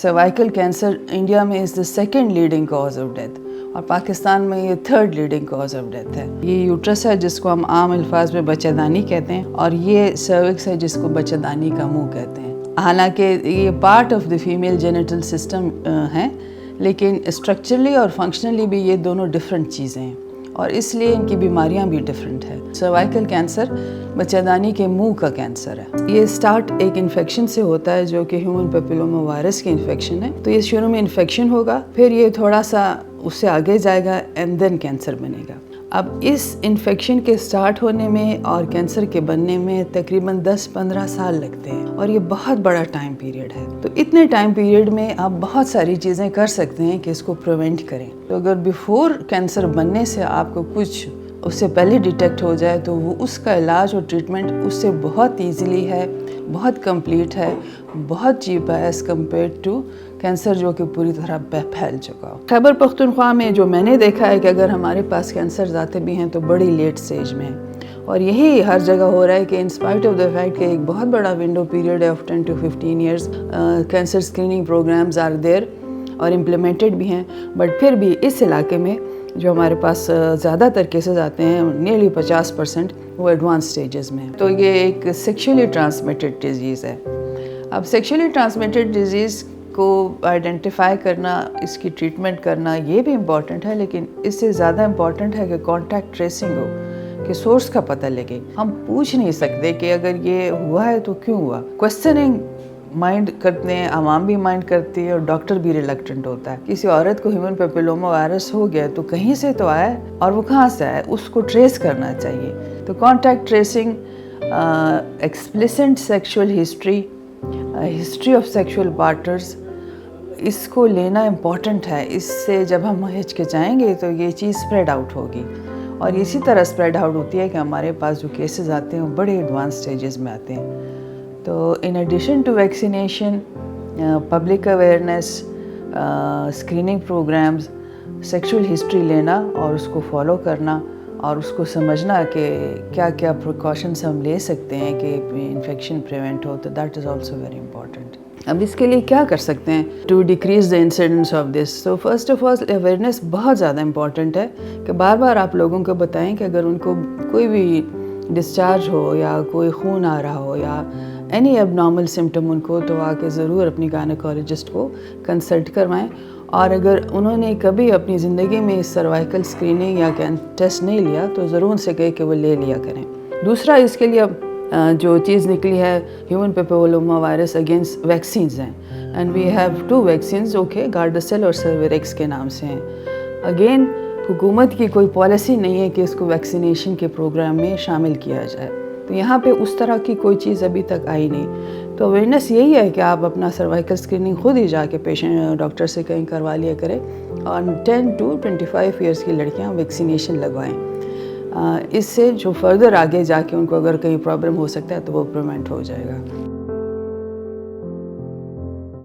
Cervical cancer India में is the second leading cause of death और पाकिस्तान में ये third leading cause of death है। ये यूट्रस है जिसको हम आम अल्फाज में बच्चेदानी कहते हैं और ये सर्विक्स है जिसको बच्चेदानी का मुंह कहते हैं। हालांकि ये part of the female genital system हैं, लेकिन स्ट्रक्चरली और फंक्शनली भी ये दोनों डिफरेंट चीज़ें हैं और इसलिए इनकी बीमारियां भी डिफरेंट है। सर्वाइकल कैंसर बच्चेदानी के मुंह का कैंसर है। ये स्टार्ट एक इन्फेक्शन से होता है जो कि ह्यूमन पेपिलोमा वायरस की इन्फेक्शन है। तो ये शुरू में इन्फेक्शन होगा, फिर ये थोड़ा सा उससे आगे जाएगा एंड देन कैंसर बनेगा। अब इस इन्फेक्शन के स्टार्ट होने में और कैंसर के बनने में तकरीबन 10-15 साल लगते हैं और ये बहुत बड़ा टाइम पीरियड है। तो इतने टाइम पीरियड में आप बहुत सारी चीज़ें कर सकते हैं कि इसको प्रिवेंट करें। तो अगर बिफोर कैंसर बनने से आपको कुछ उससे पहले डिटेक्ट हो जाए तो वो उसका इलाज और ट्रीटमेंट उससे बहुत ईजीली है, बहुत कंप्लीट है, बहुत चीप है एज़ कम्पेयर टू कैंसर जो कि पूरी तरह फैल चुका हो। खैबर पख्तूनख्वा में जो मैंने देखा है कि अगर हमारे पास कैंसर आते भी हैं तो बड़ी लेट स्टेज में है और यही हर जगह हो रहा है कि in spite of the fact कि एक बहुत बड़ा विंडो पीरियड है of 10 to 15 years cancer screening programmes are there और इम्प्लीमेंटेड भी हैं, बट फिर भी इस इलाके में जो हमारे पास ज़्यादातर केसेस आते हैं नियरली 50% वो एडवांस स्टेजेस में है। तो ये एक सेक्शुअली ट्रांसमिटेड डिजीज़ है। अब सेक्शुअली ट्रांसमिटेड डिजीज़ को आइडेंटिफाई करना, इसकी ट्रीटमेंट करना ये भी इम्पॉर्टेंट है, लेकिन इससे ज़्यादा इम्पॉर्टेंट है कि कॉन्टैक्ट ट्रेसिंग हो, कि सोर्स का पता लगे। हम पूछ नहीं सकते कि अगर ये हुआ है तो क्यों हुआ। क्वेश्चनिंग माइंड करते हैं, आवाम भी माइंड करती है और डॉक्टर भी रिलक्टेंट होता है। किसी औरत को ह्यूमन पेपिलोमा वायरस हो गया तो कहीं से तो आया है और वो कहाँ से आया उसको ट्रेस करना चाहिए। तो contact tracing, explicit sexual history of sexual partners, इसको लेना इम्पॉर्टेंट है। इससे जब हम हिचकिचाएंगे तो ये चीज़ स्प्रेड आउट होगी और इसी तरह स्प्रेड आउट होती है कि हमारे पास जो केसेस आते हैं वो बड़े एडवांस स्टेजेस में आते हैं। तो in addition to vaccination, public awareness, screening programmes, sexual history लेना और उसको फॉलो करना और उसको समझना कि क्या क्या प्रिकॉशंस हम ले सकते हैं कि इन्फेक्शन प्रिवेंट हो, तो that is also very important. अब इसके लिए क्या कर सकते हैं to decrease the incidence of this. तो फर्स्ट ऑफ ऑल अवेयरनेस बहुत ज़्यादा इंपॉर्टेंट है कि बार बार आप लोगों को बताएं कि अगर उनको कोई भी डिस्चार्ज हो या कोई खून आ रहा हो या एनी एबनॉर्मल सिम्टम उनको, तो आके ज़रूर अपनी गायनेकोलॉजिस्ट को कंसल्ट करवाएं। और अगर उन्होंने कभी अपनी ज़िंदगी में सर्वाइकल स्क्रीनिंग या टेस्ट नहीं लिया तो ज़रूर उनसे कहे कि वो ले लिया करें। दूसरा, इसके लिए अब जो चीज़ निकली है human papilloma virus against vaccines हैं and we have 2 vaccines, okay, Gardasil और सर्वेरेक्स के नाम से हैं। अगेन हुकूमत की कोई पॉलिसी नहीं है कि इसको वैक्सीनेशन के प्रोग्राम में शामिल किया जाए, तो यहाँ पे उस तरह की कोई चीज़ अभी तक आई नहीं। तो अवेयरनेस यही है कि आप अपना सर्वाइकल स्क्रीनिंग खुद ही जाके पेशेंट डॉक्टर से कहीं करवा लिया करें और 10 to 25 ईयर्स की लड़कियाँ वैक्सीनेशन लगवाएं। इससे जो फर्दर आगे जाके उनको अगर कहीं प्रॉब्लम हो सकता है तो वो प्रिवेंट हो जाएगा।